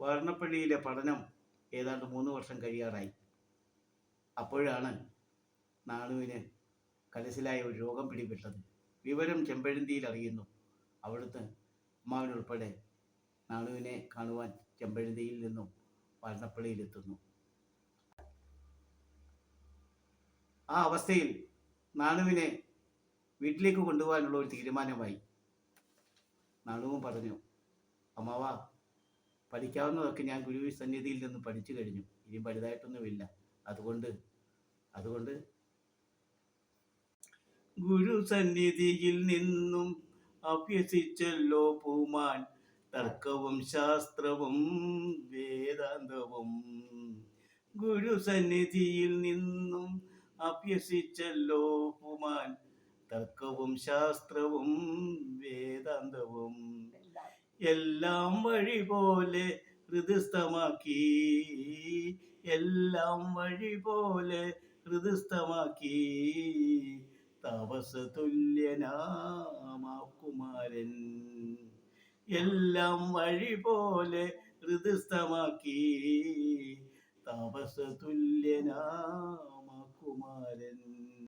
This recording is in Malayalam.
വാരണപ്പള്ളിയിലെ പഠനം ഏതാണ്ട് 3 വർഷം കഴിയാറായി. അപ്പോഴാണ് നാണുവിന് കലശലായ ഒരു രോഗം പിടിപെട്ടത്. വിവരം ചെമ്പഴന്തിയിൽ അറിയുന്നു. അവിടുത്തെ അമ്മാവനുൾപ്പെടെ നാണുവിനെ കാണുവാൻ ചെമ്പഴന്തിയിൽ നിന്നും വാരണപ്പള്ളിയിലെത്തുന്നു. ആ അവസ്ഥയിൽ നാണുവിനെ വീട്ടിലേക്ക് കൊണ്ടുപോകാനുള്ള ഒരു തീരുമാനമായി. നാണുവും പറഞ്ഞു, അമ്മാവ, പഠിക്കാവുന്നതൊക്കെ ഞാൻ ഗുരു സന്നിധിയിൽ നിന്ന് പഠിച്ചു കഴിഞ്ഞു. ഇനി വലുതായിട്ടൊന്നുമില്ല. അതുകൊണ്ട് ഗുരു സന്നിധിയിൽ നിന്നും അഭ്യസിച്ചല്ലോ പൂമാൻ തർക്കവും ശാസ്ത്രവും വേദാന്തവും. ഗുരു സന്നിധിയിൽ നിന്നും അഭ്യസിച്ചല്ലോ പൂമാൻ തർക്കവും ശാസ്ത്രവും വേദാന്തവും. എല്ലാം വഴി പോലെ ഹൃദയസ്ഥമാക്കി, എല്ലാം വഴി പോലെ ഹൃദയസ്ഥമാക്കി താപസതുല്യനാമാകുമാരൻ. എല്ലാം വഴി പോലെ ഹൃദയസ്ഥമാക്കി താപസതുല്യനാമാകുമാരൻ.